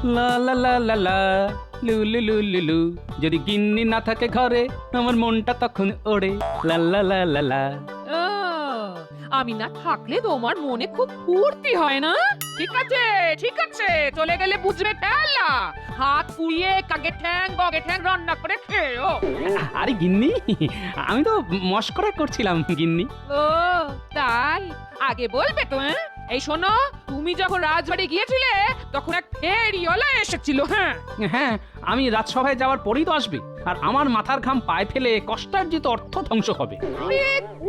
লা লা লা লা লা লু লু লু লু লু। যদি গিন্নি না থাকে ঘরে আমার মনটা তখন ওড়ে লা লা লা লা লা। ও, আমি না থাকলে তোমার মনে খুব ফুর্তি হয় না? ঠিক আছে ঠিক আছে, চলে গেলে বুঝবে ঠেলা। হাত পুড়িয়ে কাকে ঠ্যাং বগে ঠ্যাং রান্না করে খেও। আরে গিন্নি, আমি তো মস্করা করছিলাম গিন্নি। ও তাই, আগে বলবে তো। এই শোনো, তুমি যখন রাজবাড়ি গিয়েছিলে তখন এক ফেরিওয়ালা এসেছিল। হ্যাঁ হ্যাঁ, আমি রাজসভায় যাওয়ার পরেই তো আসবে, আর আমার মাথার ঘাম পায়ে ফেলে কষ্টার্জিত অর্থ ধ্বংস হবে।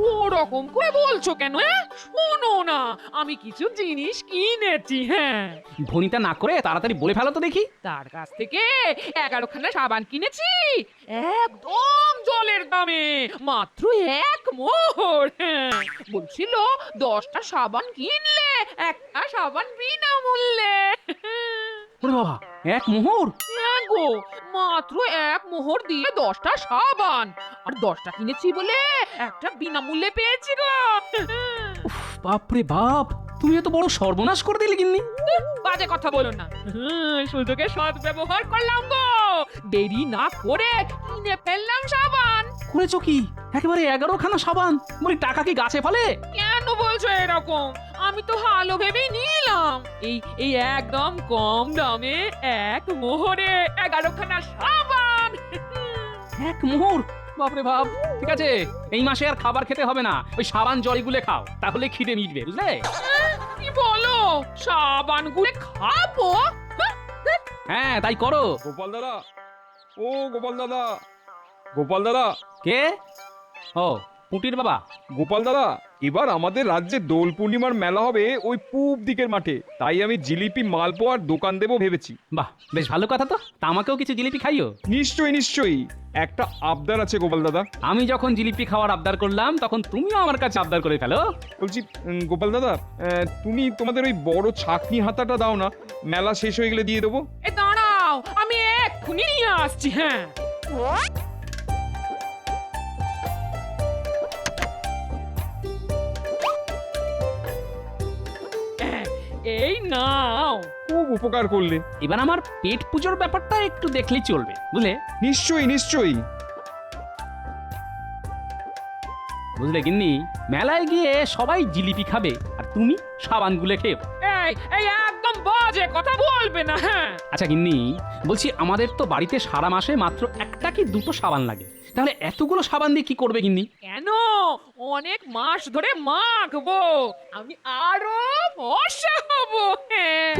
ওরকম করে বলছো কেন? শোনো না, আমি কিছু জিনিস কিনেছি। হ্যাঁ, ভনিতা না করে তাড়াতাড়ি বলে ফেলো তো দেখি। তার কাছ থেকে 11খানা সাবান কিনেছি, একদম জলের দামে, মাত্র 1 মোহর। হ্যাঁ, বলছিল 10টা সাবান কিনলে একটা সাবান বিনামূল্যে। ওরে বাবা, 1 মোহর! হ্যাঁ গো, মাত্র 1 মোহর দিয়ে 10টা সাবান, আর 10টা কিনেছি বলে একটা বিনামূল্যে পেয়েছি গো। উফ, বাপরে বাপ, তুমি এত বড় সর্বনাশ করে দিলে গিন্নি। বাজে কথা বলো না, সুযোগে সৎ ব্যবহার করলাম গো, দেরি না করে কিনে ফেললাম সাবান। করেছো কি? একেবারে 11খানা সাবান! বলি টাকা কি গাছে ফলে? কেন বলছো এরকম? আমি তো ভালো ভেবেই নিলাম। এই একদম কম দামে 1 মোহরে 11খানা সাবান। 1 মোহর! বাপরে বাপ! ঠিক আছে, এই মাসে আর খাবার খেতে হবে না, ওই সাবান জল গুলে খাও, তাহলে খিদে মিটবে, বুঝলে? কি বলো, সাবান গুলে খাবো? হ্যাঁ, তাই করো। গোপাল দাদা, ও গোপাল দাদা, গোপাল দাদা, কে? ও, পুটির বাবা। গোপাল দাদা, এবার আমাদের রাজ্যে দোল পূর্ণিমার মেলা হবে ওই পূব দিকের মাঠে, তাই আমি জিলিপি মালপোয়ার দোকান দেবো ভেবেছি। বাহ, বেশ ভালো কথা তো। তা আমাকেও কিছু জিলিপি খাইও। নিশ্চয়ই নিশ্চয়ই, একটা আবদার আছে গোপাল দাদা। আমি যখন জিলিপি খাওয়ার আবদার করলাম তখন তুমিও আমার কাছে আবদার করে ফেলো। বলছি গোপাল দাদা, তুমি তোমাদের ওই বড় ছাকনি হাতাটা দাও না, মেলা শেষ হয়ে গেলে দিয়ে দেবো। এ দাঁড়াও, আমি এক্ষুনি নিয়ে আসছি। হ্যাঁ, এই নাও। খুব উপকার করলে। এবার আমার পেট পুজোর ব্যাপারটা একটু দেখলেই চলবে, বুঝলে? নিশ্চয়ই নিশ্চয়ই। বুঝলে গিন্নি, মেলায় গিয়ে সবাই জিলিপি খাবে আর তুমি সাবান গুলে খেয়ে। এই একদম বাজে কথা বলবে না। হ্যাঁ, আচ্ছা গিন্নি, বলছি আমাদের তো বাড়িতে সারা মাসে মাত্র 1টা কি 2টো সাবান লাগে, তাহলে এতগুলো সাবান দিয়ে কি করবে গিন্নি? কেন? অনেক মাস ধরে মাখবো, আমি আরো ফর্সা হবো। হ্যাঁ,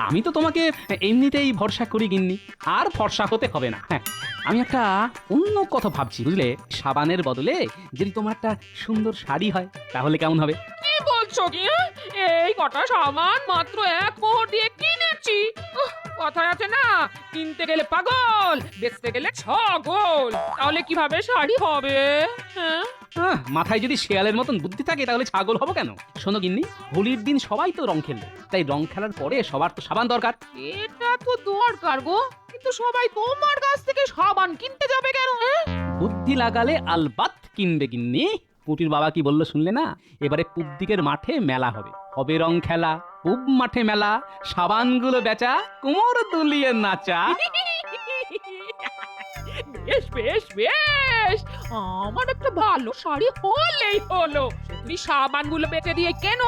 আমি তো তোমাকে এমনিতেই ভরসা করি গিন্নি, আর ফর্সা হতে হবে না। হ্যাঁ, আমি একটা অন্য কথা ভাবছি, বুঝলে? সাবানের বদলে যদি তোমার একটা সুন্দর শাড়ি হয় তাহলে কেমন হবে? কি বলছো কি? এই কটা সামান মাত্র 1 মোহর দিয়ে কিনেছি। কথায় আছে না, কিনতে গেলে পাগল, বেচতে গেলে ছগল। তাহলে কিভাবে শাড়ি হবে? হ্যাঁ, মাথায় যদি শেয়ালের মতন বুদ্ধি থাকে তাহলে ছাগল হবো কেন? শোনো গিন্নি, হোলির দিন সবাই তো রং খেলবে, তাই রং খেলার পরে সবার তো সাবান দরকার। এটা তো দরকার গো, কিন্তু সবাই তোমার কাছ থেকে সাবান কিনতে যাবে কেন? বুদ্ধি লাগালে আলবাত কিনবে গিন্নি। পুটির বাবা কি বললো শুনলে না? এবারে পূব দিকের মাঠে মেলা হবে, হবে রং খেলা, পূব মাঠে মেলা, সাবানগুলো বেচা, কোমর দুলিয়ে নাচা। বেশ বেশ বেশ, আমার একটা ভালো শাড়ি হলেই হলো। তুমি সাবানগুলো বেচে দিয়ে কেন,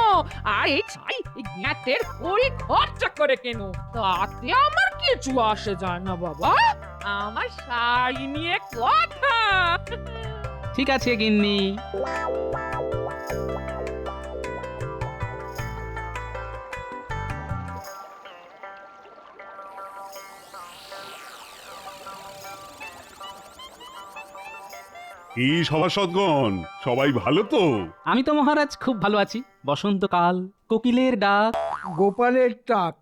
আর এই ছাই এই জ্ঞাতের কড়ি খরচা করে কেন, তাতে আমার কিছু আসে যায় না বাবা। আমার শাড়ি নিয়ে কথা। ঠিক আছে গিন্নি। কি সভাসদগণ, সবাই ভালো তো? আমি তো মহারাজ খুব ভালো আছি। বসন্তকাল, কোকিলের ডাক, গোপালের টাক।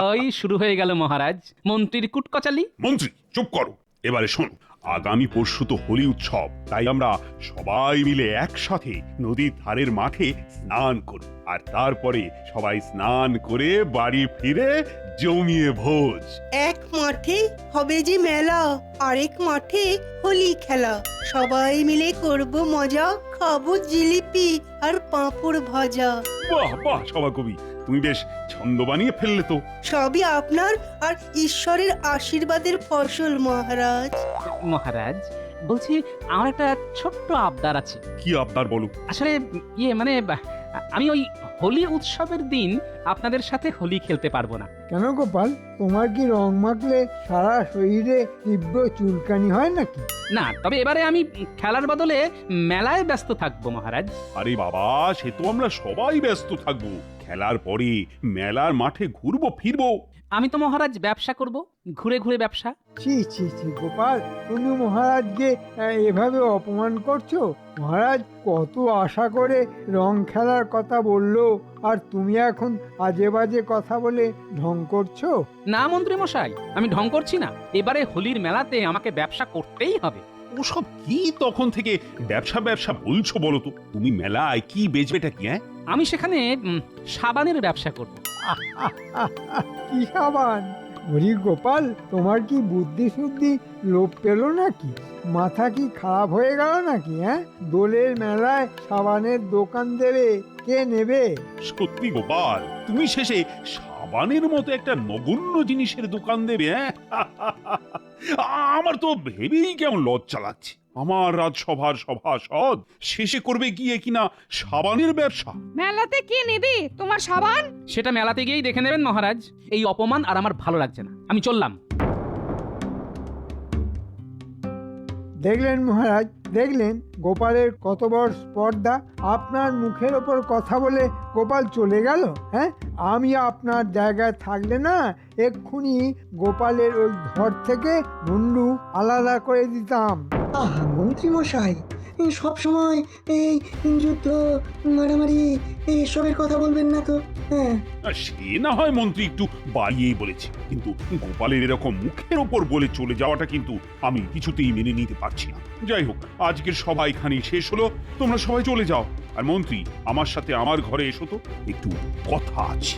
ওই শুরু হয়ে গেল মহারাজ মন্ত্রীর কুটকচালি। মন্ত্রী চুপ করো। এবারে শোনো, আগামী পরশু তো হোলি উৎসব, তাই আমরা সবাই মিলে একসাথে নদীর ধারের মাঠে স্নান করি, আর তারপরে সবাই স্নান করে বাড়ি ফিরে জমিয়ে ভোজ। এক মাঠে হবে যে মেলা, আরেক মাঠে হোলি খেলা, সবাই মিলে করব মজা, খাবো জিলিপি আর পাঁপড় ভাজা। বাহ বাহ সভাকবি, তুমি বেশ ছন্দ বানিয়ে ফেললে তো। সবই আপনার আর ঈশ্বরের আশীর্বাদের ফসল মহারাজ। মহারাজ বলছি, আমার একটা ছোট্ট আবদার আছে। কি আবদার বলো? আসলে মানে আমি ওই হোলি উৎসবের দিন আপনাদের সাথে হোলি খেলতে পারবো না। কেন গোপাল, তোমার কি রং মাখলে সারা শরীরে তীব্র চুলকানি হয় নাকি? না, তবে এবারে আমি খেলার বদলে মেলায় ব্যস্ত থাকবো মহারাজ। আরে বাবা, সে তো আমরা সবাই ব্যস্ত থাকবো। খেলার পরে মেলার মাঠে ঘুরবো ফিরবো। আমি তো মহারাজ ব্যবসা করব, ঘুরে ঘুরে ব্যবসা। ছি ছি ছি গোপাল, তুমি মহারাজকে এভাবে অপমান করছো। মহারাজ কত আশা করে রং খেলার কথা বললো, আর তুমি এখন আজে বাজে কথা বলে ঢং করছো। না মন্ত্রী মশাই, আমি ঢং করছি না। এবারে হোলির মেলাতে আমাকে ব্যবসা করতেই হবে। ওসব কি তখন থেকে ব্যবসা ব্যবসা বলছো বলো তো? তুমি মেলায় কি বেচবেটা কি? আমি সেখানে সাবানের ব্যবসা করব। কি সাবান? ওরে গোপাল, তোমার কি বুদ্ধি শুদ্ধি লোপ পেল নাকি? মাথা কি খারাপ হয়ে গেল নাকি? দোলের মেলায় সাবানের দোকান দেবে, কে নেবে? সত্যি গোপাল, তুমি শেষে সাবানের মতো একটা নগণ্য জিনিসের দোকান দেবে? আমার তো ভেবেই কেমন লজ্জা লাগছে। আমার রাজসভার সভাসদ শেষে করবে গিয়ে কিনা সাবানের ব্যবসা। মেলাতে কি নিবি তোমার সাবান? সেটা মেলাতে গিয়েই দেখে নেবেন মহারাজ। এই অপমান আর আমার ভালো লাগছে না, আমি চললাম। দেখলেন মহারাজ, দেখলেন গোপালের কত বড় স্পর্ধা। আপনার মুখের ওপর কথা বলে গোপাল চলে গেল। আমি আপনার জায়গায় থাকলে না এক্ষুনি গোপালের ওই ঘর থেকে মুন্ডু আলাদা করে দিতাম। মন্ত্রী মশাই, সব সময় এই যুদ্ধ মারামারি এসবের কথা বলবেন না তো। সে না হয় মন্ত্রী একটু বাড়িয়েই বলেছে, কিন্তু গোপালের এরকম মুখের ওপর বলে চলে যাওয়াটা কিন্তু আমি কিছুতেই মেনে নিতে পারছি না। যাই হোক, আজকের সভা এখানেই শেষ হলো। তোমরা সবাই চলে যাও। আর মন্ত্রী, আমার সাথে আমার ঘরে এসো তো, একটু কথা আছে।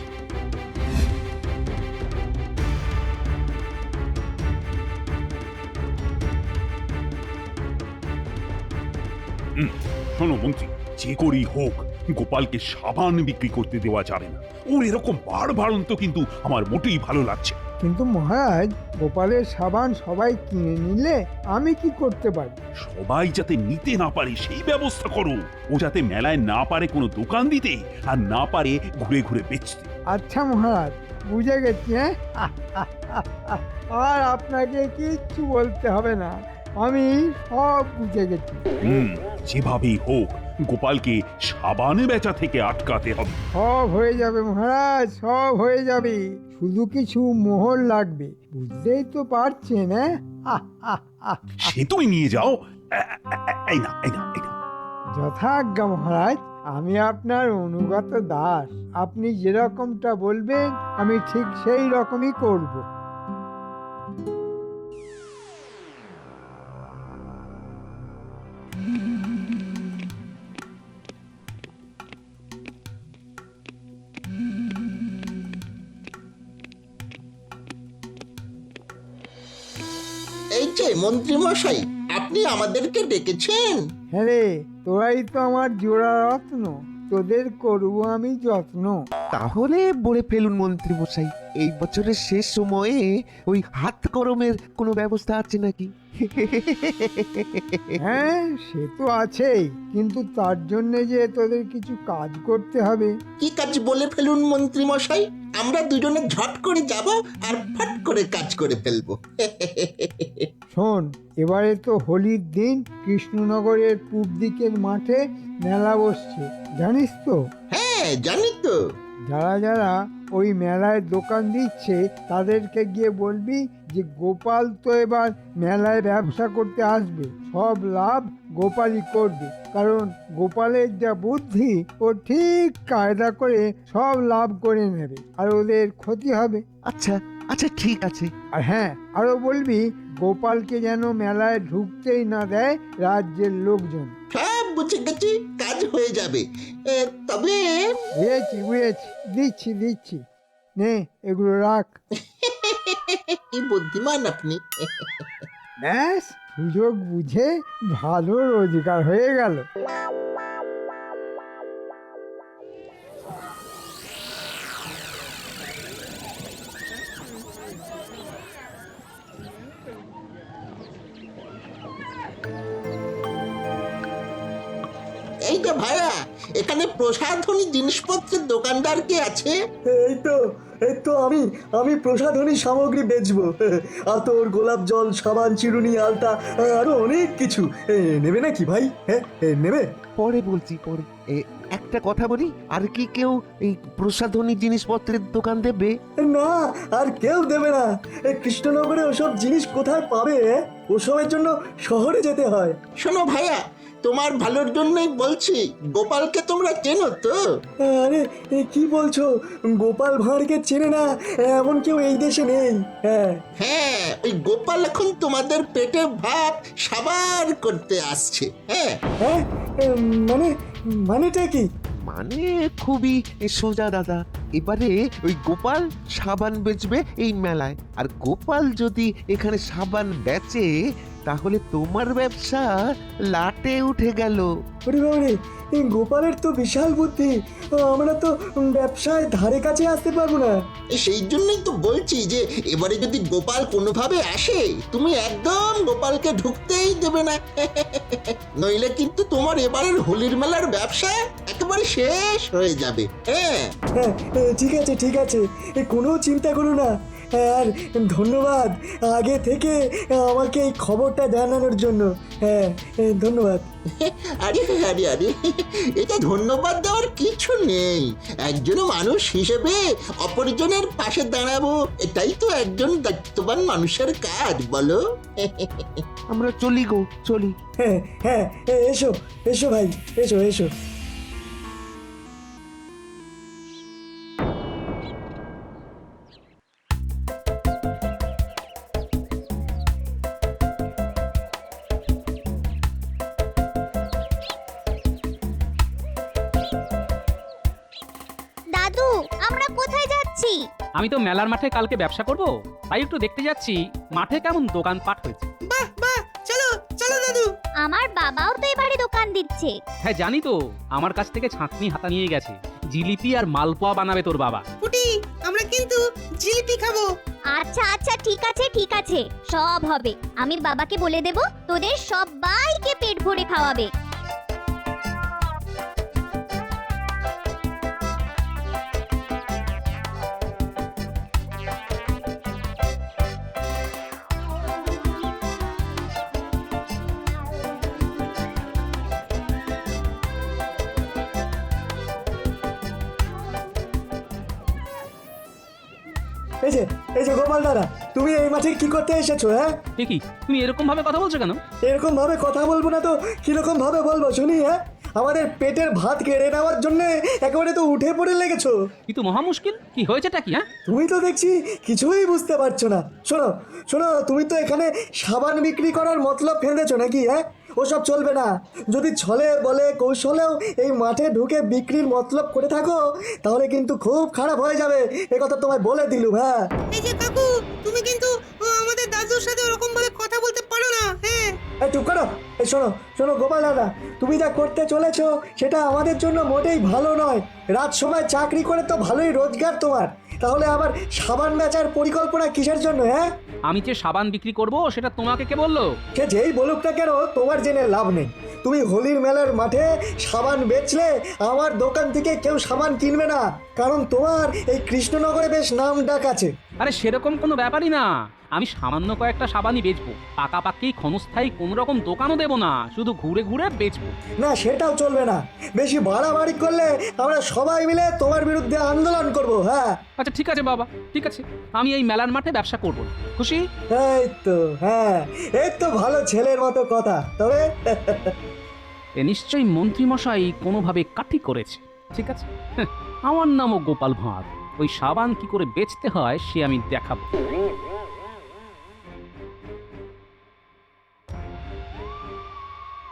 শোনো মন্ত্রী, যে করেই হোক গোপালকে সাবান বিক্রি করতে দেওয়া যাবে না। ওর এরকম বাড়বাড়ন্ত কিন্তু আমার মোটেই ভালো লাগছে। কিন্তু মহারাজ, গোপালের সাবান সবাই কিনে নিলে আমি কি করতে পারি? সবাই যাতে নিতে না পারে সেই ব্যবস্থা করো। ও যাতে মেলায় না পারে কোনো দোকান দিতে, আর না পারে ঘুরে ঘুরে বেচতে। আচ্ছা মহারাজ, বুঝে গেছি। আর আপনাকে কিচ্ছু বলতে হবে না, আমি সব বুঝে গেছি। যেভাবেই হোক গোপালকে সাবানে বেচা থেকে আটকাতে হবে। সব হয়ে যাবে মহারাজ, সব হয়ে যাবে। শুধু কিছু মোহর লাগবে, বুঝতেই তো পারছেন। সে তুমি নিয়ে যাও। এই না, এই না, এই না। যথাজ্ঞা মহারাজ, আমি আপনার অনুগত দাস। আপনি যেরকমটা বলবেন আমি ঠিক সেই রকমই করব। এই যে মন্ত্রী মশাই, আপনি আমাদেরকে ডেকেছেন? হ্যাঁ রে, তোরাই তো আমার জোড়া রত্ন, তোদের করব আমি যত্ন। তাহলে বলে ফেলুন মন্ত্রী মশাই, এই বছরের শেষ সময়ে ওই হাত গরমের কোনো ব্যবস্থা আছে নাকি? হ্যাঁ, সে তো আছেই, কিন্তু তার জন্য যে তোদের কিছু কাজ করতে হবে। কি কাজ বলে ফেলুন মন্ত্রী মশাই, আমরা দুজনে ঝট করে যাব আর ফট করে কাজ করে ফেলবো। শোন, এবারে তো হোলির দিন কৃষ্ণনগরের পূব দিকের মাঠে মেলা বসছে, জানিস তো? হ্যাঁ, জানি তো। যারা যারা ওই মেলায় দোকান দিচ্ছে তাদেরকে গিয়ে বলবি যে গোপাল তো এবার মেলায় ব্যবসা করতে আসবে, সব লাভ গোপালই করবে। কারণ গোপালের যা বুদ্ধি, ও ঠিক কায়দা করে সব লাভ করে নেবে, আর ওদের ক্ষতি হবে। আচ্ছা আচ্ছা, ঠিক আছে। আর হ্যাঁ, আরো বলবি গোপালকে যেন মেলায় ঢুকতেই না দেয় রাজ্যের লোকজন। সব বুঝে গেছি, কাজ হয়ে যাবে। তবে বুঝেছি, দিচ্ছি দিচ্ছি, নে এগুলো রাখ। কি বুদ্ধিমান আপনি। ব্যাস, সুযোগ বুঝে ভালো রোজগার হয়ে গেল। আচ্ছা ভাইয়া, এখানে প্রসাধনী জিনিসপত্রের দোকানদার কে আছে? এই তো আমি প্রসাধনী সামগ্রী বেচবো। আতর, গোলাপ জল, সাবান, চিরুনি, আলতা, আরো অনেক কিছু। নেবে নাকি ভাই? হ্যাঁ, নেবে? পরে বলছি পরে। একটা কথা বলি, আর কি কেউ এই প্রসাধনী জিনিসপত্রের দোকান দেবে? না, আর কেউ দেবে না। কৃষ্ণনগরে ওসব জিনিস কোথায় পাবে? ওসবের জন্য শহরে যেতে হয়। শোনো ভাইয়া, তোমার ভালোর জন্যই বলছি, গোপালকে তোমরা চেনো তো? আরে কি বলছো? গোপাল ভাঁড়কে চেনে না এমন কেউ এই দেশে নেই। হ্যাঁ হ্যাঁ, ওই গোপাল এখন তোমাদের পেটে ভাত সাবার করতে আসছে। হ্যাঁ হ্যাঁ, মানেটা কি? মানে খুবই সোজা দাদা। এবারে ওই গোপাল সাবান বেচবে এই মেলায়, আর গোপাল যদি এখানে সাবান বেচে তাহলে তোমার ব্যবসা লাটে উঠে গেল। ওরে বাবারে, এই গোপালের তো বিশাল বুদ্ধি। আমরা তো ব্যবসায় ধারে কাছে আসতে পারবো না। সেই জন্যই তো বলছি যে এবারে যদি গোপাল কোনোভাবে আসে, তুমি একদম গোপালকে ঢুকতেই দেবে না। নইলে কিন্তু তোমার এবারের হোলির মেলার ব্যবসা একেবারে শেষ হয়ে যাবে। হ্যাঁ হ্যাঁ, ঠিক আছে, কোনো চিন্তা করো না। আর ধন্যবাদ আগে থেকে আমাকে এই খবরটা জানানোর জন্য। হ্যাঁ, ধন্যবাদ। আরে আরে আরে, এটা ধন্যবাদ দেওয়ার কিছু নেই। একজন মানুষ হিসেবে অপরজনের পাশে দাঁড়াবো, এটাই তো একজন দায়িত্ববান মানুষের কাজ, বলো? আমরা চলি গো, চলি। হ্যাঁ হ্যাঁ, এসো ভাই, এসো। দাদু, আমরা কোথায় যাচ্ছি? আমি তো মেলার মাঠে কালকে ব্যবসা করব, তাই একটু দেখতে যাচ্ছি মাঠে কেমন দোকানপাট হয়েছে। বাহ বাহ, চলো চলো দাদু। আমার বাবাও তো এবারে দোকান দিচ্ছে। হ্যাঁ জানি তো, আমার কাছ থেকে ছাঁকনি হাতা নিয়ে গেছে। জিলিপি আর মালপোয়া বানাবে তোর বাবা। পুটি, আমরা কিন্তু জিলিপি খাবো। আচ্ছা ঠিক আছে, সব হবে। আমি বাবাকে বলে দেব তোদের সবাইকে পেট ভরে খাওয়াবে। এই যে গোপাল দাদা, তুমি এই মাঠে কি করতে এসেছো? হ্যাঁ, কি তুমি এরকম ভাবে কথা বলছো কেন? এরকম ভাবে কথা বলবো না তো কিরকম ভাবে বলবো শুনি? হ্যাঁ, আমাদের পেটের ভাত কেড়ে নেওয়ার জন্য একেবারে তো উঠে পড়ে লেগেছো। কিন্তু মহা মুশকিল, কি হয়েছেটা কি? হ্যাঁ, তুমি তো দেখছি কিছুই বুঝতে পারছো না। শোনো, তুমি তো এখানে সাবান বিক্রি করার মতলব ফেলেছো নাকি? হ্যাঁ, ওসব চলবে না। যদি ছলে বলে কৌশলেও এই মাঠে ঢুকে বিক্রির মতলব করে থাকো, তাহলে কিন্তু খুব খারাপ হয়ে যাবে। এ কথা তোমায় বলে দিলুম। হ্যাঁ, এই যে কাকু, তুমি কিন্তু আমাদের দাদুর সাথে ওরকম ভাবে কথা বলতে পারো না। হ্যাঁ, এই চুপ করো। এই শোনো গোপাল দাদা, তুমি যা করতে চলেছো সেটা আমাদের জন্য মোটেই ভালো নয়। রাত সময় চাকরি করে তো ভালোই রোজগার তোমার, তাহলে আবার সাবান বেচার পরিকল্পনা কিসের জন্য? হ্যাঁ, আমি যে সাবান বিক্রি করব সেটা তোমাকে কে বললো? সে যেই বলুক না কেন, তোমার জেনে লাভ নেই। তুমি হোলির মেলার মাঠে সাবান বেচলে আমার দোকান থেকে কেউ সাবান কিনবে না, কারণ তোমার এই কৃষ্ণনগরে বেশ নাম ডাক আছে। আরে সেরকম কোনো ব্যাপারই না, আমি সামান্য কয়েকটা সাবানই বেচবো। পাকাপাকি ক্ষণস্থায়ী কোন রকম দোকানও দেবো না, শুধু ঘুরে ঘুরে বেচবো। না, সেটাও চলবে না। বেশি বাড়াবাড়ি করলে আমরা সবাই মিলে তোমার বিরুদ্ধে আন্দোলন করব। হ্যাঁ, আচ্ছা ঠিক আছে বাবা, ঠিক আছে, আমি এই মেলার মাঠে ব্যবসা করবো। খুশি? এই তো, হ্যাঁ, এই তো ভালো ছেলের মতো কথা। তবে এ নিশ্চয়ই মন্ত্রীমশাই কোনোভাবে কাঠি করেছে। ঠিক আছে, আমার নামও গোপাল ভাঁড়। ওই সাবান কি করে বেচতে হয় সে আমি দেখাবো।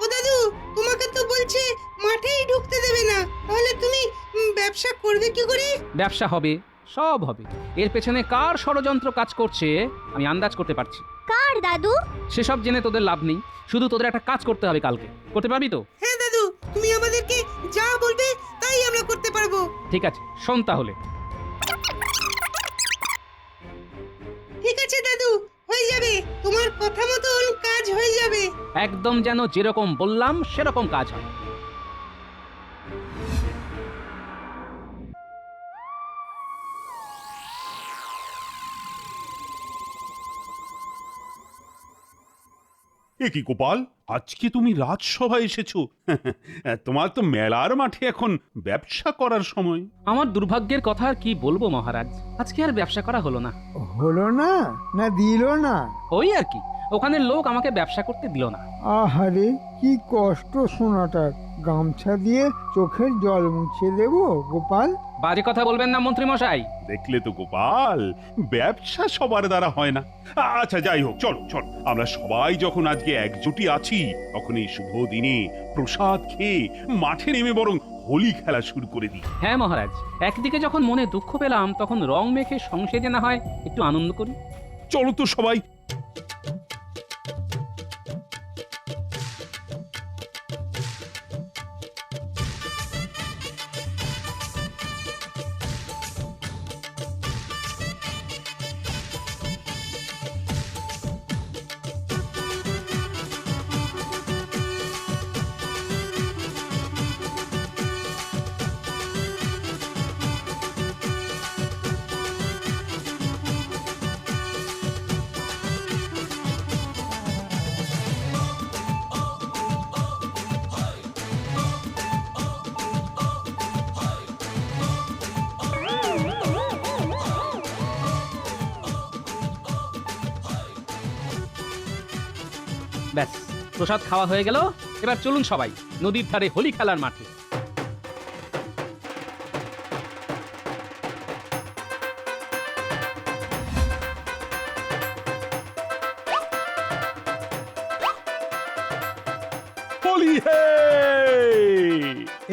ও দাদু, তোমাকে তো বলছে মাঠেই ঢুকতে দেবে না, তাহলে তুমি ব্যবসা করবে কি করে? ব্যবসা হবে, সব হবে। এর পেছনে কার ষড়যন্ত্র কাজ করছে আমি আন্দাজ করতে পারছি। কার দাদু? সেসব জেনে তোদের লাভ নেই, শুধু তোদের একটা কাজ করতে হবে। কালকে করতে পারবি তো? হ্যাঁ দাদু, তুমি আমাদেরকে যা বলবে তাই আমরা করতে পারবো। ঠিক আছে, শোন তাহলে। ঠিক আছে দাদু, হয়ে যাবে। তোমার কথা মতন কাজ হয়ে যাবে। একদম যেন যেরকম বললাম সেরকম কাজ হয়। এ কি গোপাল, আজকে তুমি রাজসভায় এসেছো? তোমার তো মেলার মাঠে এখন ব্যবসা করার সময়। আমার দুর্ভাগ্যের কথা আর কি বলবো মহারাজ, আজকে আর ব্যবসা করা হলো না। হলো না না দিল না? ওই আর কি, ওখানের লোক আমাকে ব্যবসা করতে দিল না। আহারে কি কষ্ট শোনাটার। গামছা দিয়ে চোখের জল মুছে দেবো গোপাল? বাজে কথা বলবেন না মন্ত্রী মশাই। দেখলে তো গোপাল, ব্যবসা সবার দ্বারা হয় না। আচ্ছা যাই হোক, চলো চলো, আমরা সবাই যখন আজকে একজুটি আছি, তখন এই শুভ দিনে প্রসাদ খেয়ে মাঠে নেমে বরং হোলি খেলা শুরু করে দিই। হ্যাঁ মহারাজ, একদিকে যখন মনে দুঃখ পেলাম, তখন রং মেখে সংসেজে না হয় একটু আনন্দ করি। চলো তো সবাই। ব্যাস, প্রসাদ খাওয়া হয়ে গেল। এবার চলুন সবাই নদীর ধারে হোলি খেলার মাঠে। হোলি হে!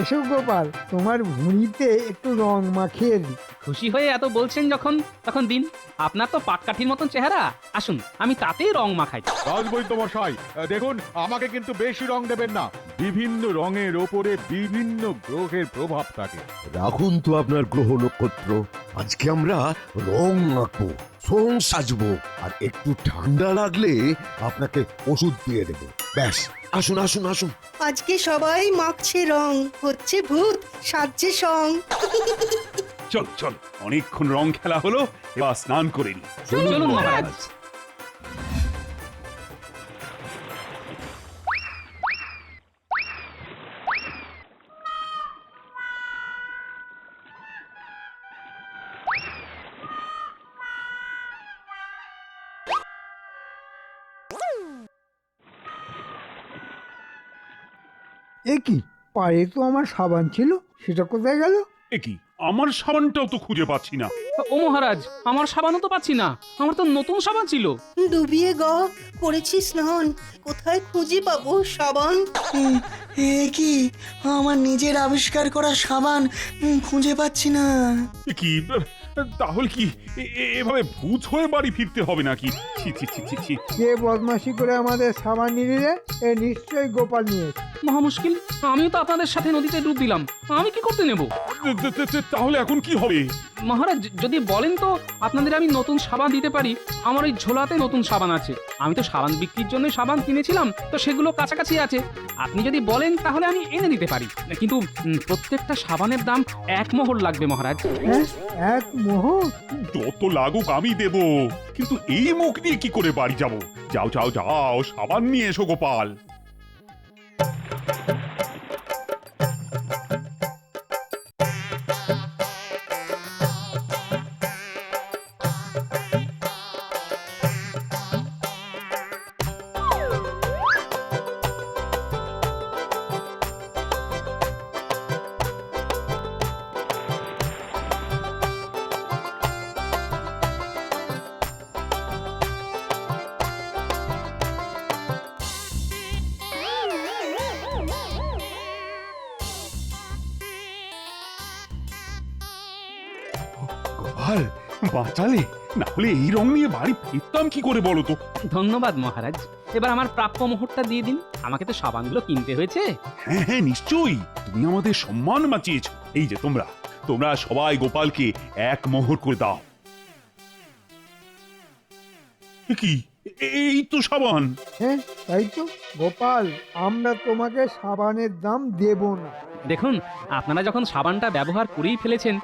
এসো গোপাল, তোমার ভুঁড়িতে একটু রং মাখিয়ে দিই। খুশি হয়ে এত বলছেন যখন, তখন দিন। আপনার তো পাটকাঠির মতন চেহারা, আসুন আমি তাতেই রং মাখাই। রাজবৈদ্য মশাই, দেখুন আমাকে কিন্তু বেশি রং দেবেন না। বিভিন্ন রঙের ওপরে বিভিন্ন গ্রহের প্রভাব থাকে। রাখুন তো আপনার গ্রহ নক্ষত্র। আজকে আমরা রং আঁকবো, রং সাজবো, আর একটু ঠান্ডা লাগলে আপনাকে ওষুধ দিয়ে দেবো। ব্যাস, আসুন আসুন আসুন। আজকে সবাই মাখছে রং, হচ্ছে ভূত সাজছে সং। চল চল, অনেকক্ষণ রং খেলা হলো, এবার স্নান করে নি। চলুন মহারাজ। এ কি, পায়ে তো আমার সাবান ছিল, সেটা কোথায় গেল? এ কি, আমার সাবানটাও তো খুঁজে পাচ্ছি না। ও মহারাজ, আমার সাবানও তো পাচ্ছি না। আমার তো নতুন সাবান ছিল। ডুবিয়ে করেছি স্নান, কোথায় খুঁজে পাবো সাবান? এ কি, আমার নিজের আবিষ্কার করা সাবান খুঁজে পাচ্ছি না। এ কি, তাহলে কি এভাবে ভূত হয়ে বাড়ি ফিরতে হবে নাকি? ছি ছি ছি ছি ছি। কে বদমাশি করে আমাদের সাবান নিয়ে রে? এ নিশ্চয়ই গোপাল নিয়েছে। মহা মুশকিল, আমিও তো আপনাদের সাথে নদীতে ডুব দিলাম, আমি কি করতে নেব? তাহলে এখন কি হবে? মহারাজ যদি বলেন তো আপনাদের আমি নতুন সাবান দিতে পারি। আমার ওই ঝোলাতে নতুন সাবান আছে। আমি তো সাবান বিক্রির জন্য সাবান কিনেছিলাম, তো সেগুলো কাছাকাছি আছে। আপনি যদি বলেন তাহলে আমি এনে দিতে পারি, কিন্তু প্রত্যেকটা সাবানের দাম 1 মোহর লাগবে মহারাজ। হ্যাঁ, 1 মোহর? যত লাগুক আমি দেব, কিন্তু এই মুখ দিয়ে কি করে বাড়ি যাব? যাও যাও যাও, সাবান নিয়ে এসো গোপাল। গোপাল, বাঁচালে, না হলে এই রং নিয়ে বাড়ি ফিরতাম কি করে বলো তো? ধন্যবাদ মহারাজ, এবার আমার প্রাপ্য মোহরটা দিয়ে দিন। আমাকে তো সাবানগুলো কিনতে হয়েছে। হ্যাঁ হ্যাঁ নিশ্চয়ই, তুমি আমাদের সম্মান বাঁচিয়েছ। এই যে তোমরা তোমরা সবাই গোপালকে 1 মোহর করে দাও। এ কি, এই তো সাবান। হ্যাঁ তাই তো গোপাল, আমরা তোমাকে সাবানের দাম দেব না। দেখুন, আপনারা যখন সাবানটা ব্যবহার করেই ফেলেছেন,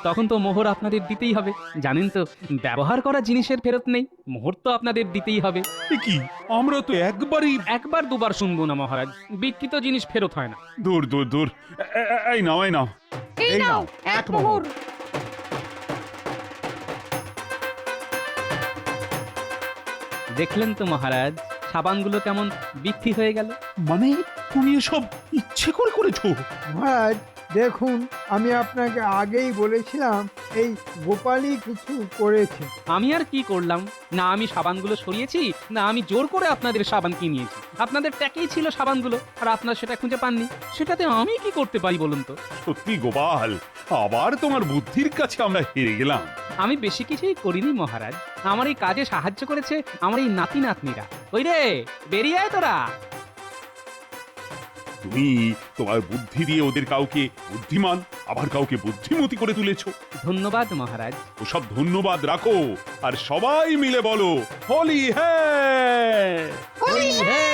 তখন তো মোহর আপনাদের দিতেই হবে। জানেন তো, ব্যবহার করা জিনিসের ফেরত নেই, মোহর তো আপনাদের দিতেই হবে। এ কি, আমরা তো একবারই একবার দুবার শুনবো না মহারাজ, বিকৃত জিনিস ফেরত হয় না। দূর দূর দূর। এই নাও, এই নাও। এই নাও এক মোহর। দেখলেন তো মহারাজ, সাবানগুলো কেমন বিক্রি হয়ে গেল। মানে তুমি এসব ইচ্ছে করে করেছো? মহারাজ দেখুন, আমি আপনাকে আগেই বলেছিলাম এই গোপালই কিছু করেছে। আমি আর কি করলাম? না আমি সাবানগুলো সরিয়েছি, না আমি জোর করে আপনাদের সাবান কিনিয়েছি। আপনাদের ট্যাকেই ছিল সাবানগুলো, আর আপনারা সেটা খুঁজে পাননি। সেটাতে আমি কি করতে পারি বলুন তো? সত্যি গোপাল, আবার তোমার বুদ্ধির কাছে আমরা হেরে গেলাম। আমি বেশি কিছুই করিনি মহারাজ, আমার এই কাজে সাহায্য করেছে আমার এই নাতি নাতনিরা। ওই রে, বেরিয়ে আয় তোরা। তুমি তোমার বুদ্ধি দিয়ে ওদের কাউকে বুদ্ধিমান, আবার কাউকে বুদ্ধিমতী করে তুলেছো। ধন্যবাদ মহারাজ। ওসব ধন্যবাদ রাখো, আর সবাই মিলে বলো হোলি হ্যায়। হোলি হ্যায়।